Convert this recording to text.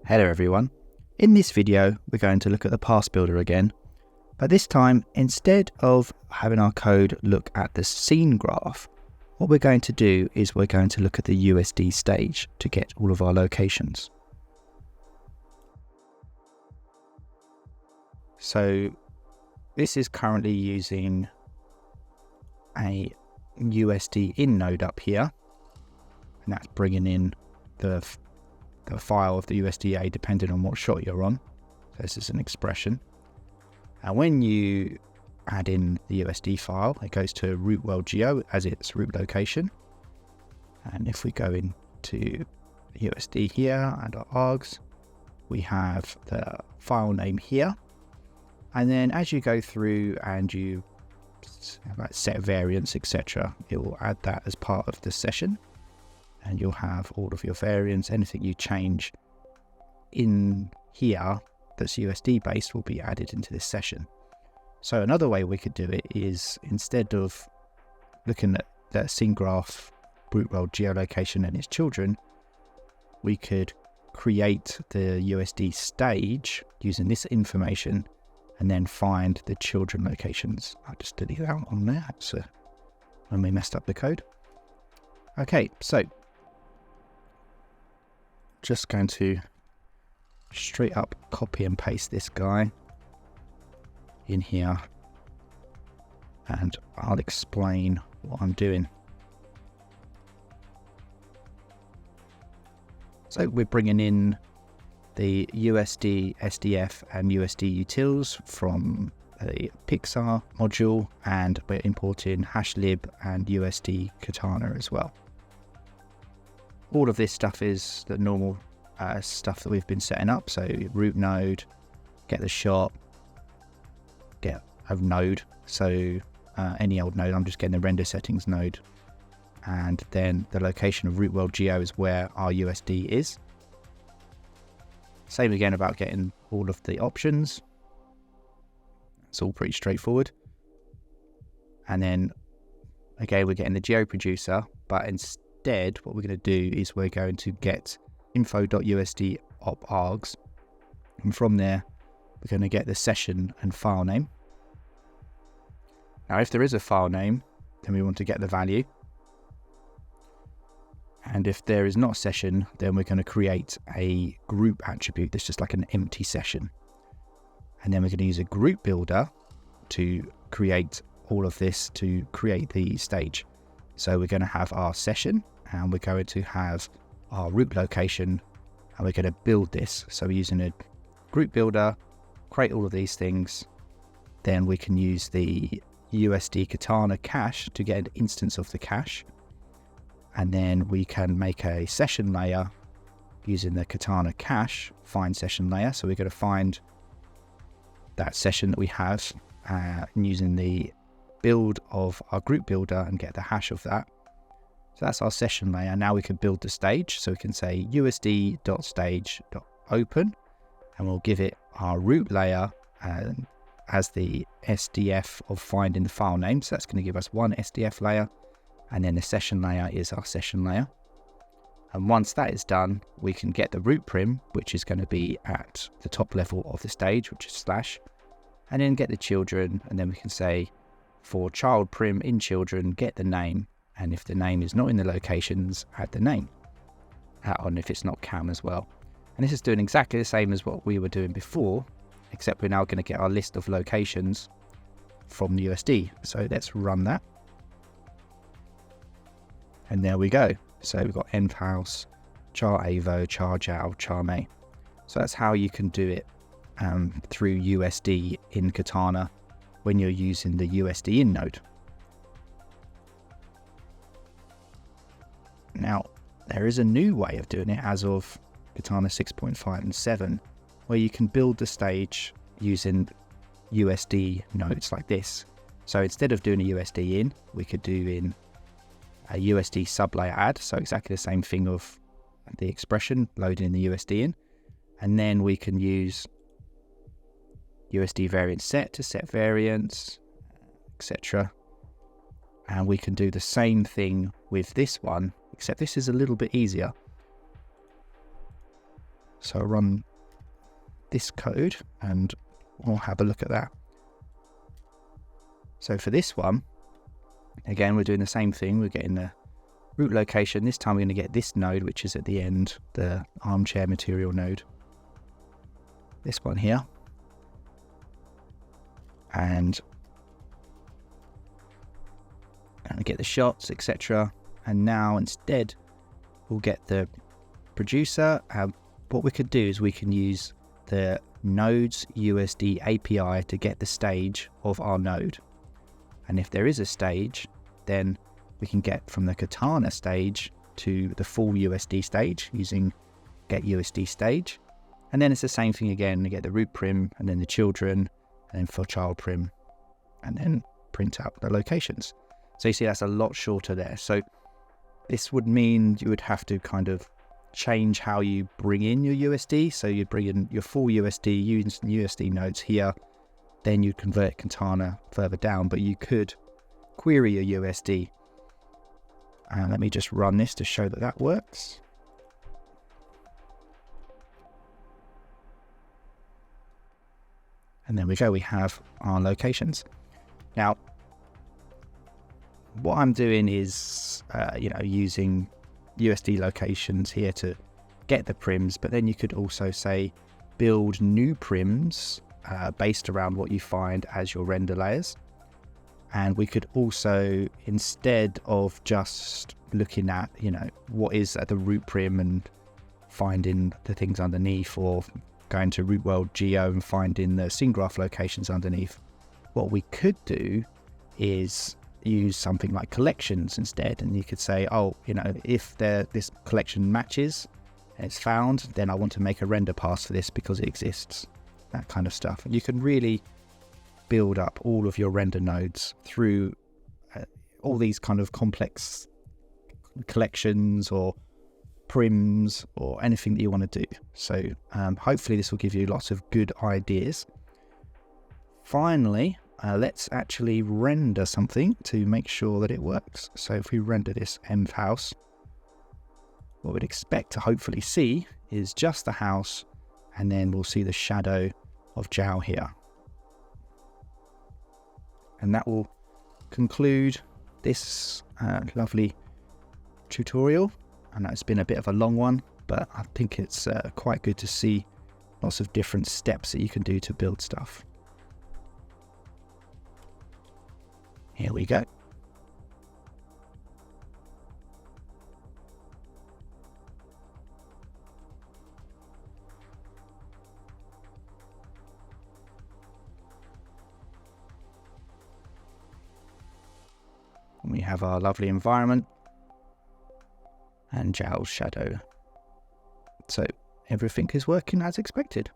Hello everyone. In this video we're going to look at the pass builder again, but this time instead of having our code look at the scene graph, what we're going to do is we're going to look at the USD stage to get all of our locations. So this is currently using a USD in node up here, and that's bringing in the file of the USDA depending on what shot you're on. So this is an expression, and when you add in the USD file, it goes to root world geo as its root location. And if we go into USD here and our args, we have the file name here, and then as you go through and you set variants, etc., it will add that as part of the session, and you'll have all of your variants. Anything you change in here that's USD based will be added into this session. So another way we could do it is, instead of looking at that scene graph root world geolocation and its children, we could create the USD stage using this information and then find the children locations. I'll just delete that on there. That's when we messed up the code. Okay, so just going to straight up copy and paste this guy in here, and I'll explain what I'm doing. So we're bringing in the USD SDF and USD utils from the Pixar module, and we're importing hashlib and USD Katana as well. All of this stuff is the normal stuff that we've been setting up. So root node, get the shot, get a node. So any old node, I'm just getting the render settings node. And then the location of root world geo is where our USD is. Same again about getting all of the options. It's all pretty straightforward. And then again, we're getting the geo producer, but instead what we're going to do is we're going to get info.usd op args, and from there we're going to get the session and file name. Now if there is a file name, then we want to get the value, and if there is not a session, then we're going to create a group attribute that's just like an empty session, and then we're going to use a group builder to create all of this to create the stage. So we're going to have our session, and we're going to have our root location, and we're going to build this. So we're using a group builder, create all of these things, then we can use the USD Katana cache to get an instance of the cache, and then we can make a session layer using the Katana cache find session layer. So we're going to find that session that we have using the build of our group builder and get the hash of that. So that's our session layer. Now we can build the stage. So we can say usd.stage.open, and we'll give it our root layer as the SDF of finding the file name. So that's going to give us one SDF layer, and then the session layer is our session layer. And once that is done, we can get the root prim, which is going to be at the top level of the stage, which is slash, and then get the children, and then we can say for child prim in children, get the name. And if the name is not in the locations, add the name. Add on if it's not cam as well. And this is doing exactly the same as what we were doing before, except we're now going to get our list of locations from the USD. So let's run that. And there we go. So we've got env house, char avo, char jow, char may. So that's how you can do it through USD in Katana when you're using the USD in node. Now, there is a new way of doing it as of Katana 6.5 and 7, where you can build the stage using USD nodes like this. So instead of doing a USD in, we could do in a USD sublayer add. So exactly the same thing of the expression loading the USD in. And then we can use USD variant set to set variants, etc. And we can do the same thing with this one, except this is a little bit easier. So I'll run this code and we'll have a look at that. So for this one, again, we're doing the same thing. We're getting the root location. This time we're going to get this node, which is at the end, the armchair material node. This one here. And get the shots, etc. And now instead, we'll get the producer. What we could do is we can use the node's USD API to get the stage of our node. And if there is a stage, then we can get from the Katana stage to the full USD stage using get USD stage. And then it's the same thing again. You get the root prim and then the children and then for child prim and then print out the locations. So you see that's a lot shorter there. So this would mean you would have to kind of change how you bring in your USD. So you'd bring in your full USD, using USD nodes here, then you'd convert Katana further down, but you could query your USD. And let me just run this to show that that works. And there we go, we have our locations. Now, what I'm doing is, using USD locations here to get the prims, but then you could also say build new prims based around what you find as your render layers. And we could also, instead of just looking at, what is at the root prim and finding the things underneath, or going to root world geo and finding the scene graph locations underneath, what we could do is use something like collections instead. And you could say, if this collection matches and it's found, then I want to make a render pass for this because it exists. That kind of stuff. And you can really build up all of your render nodes through all these kind of complex collections or prims or anything that you want to do. So hopefully this will give you lots of good ideas. Finally, let's actually render something to make sure that it works. So if we render this env house, what we'd expect to hopefully see is just the house, and then we'll see the shadow of Zhao here. And that will conclude this lovely tutorial. And it's been a bit of a long one, but I think it's quite good to see lots of different steps that you can do to build stuff. Here we go. And we have our lovely environment and Zhao's shadow. So everything is working as expected.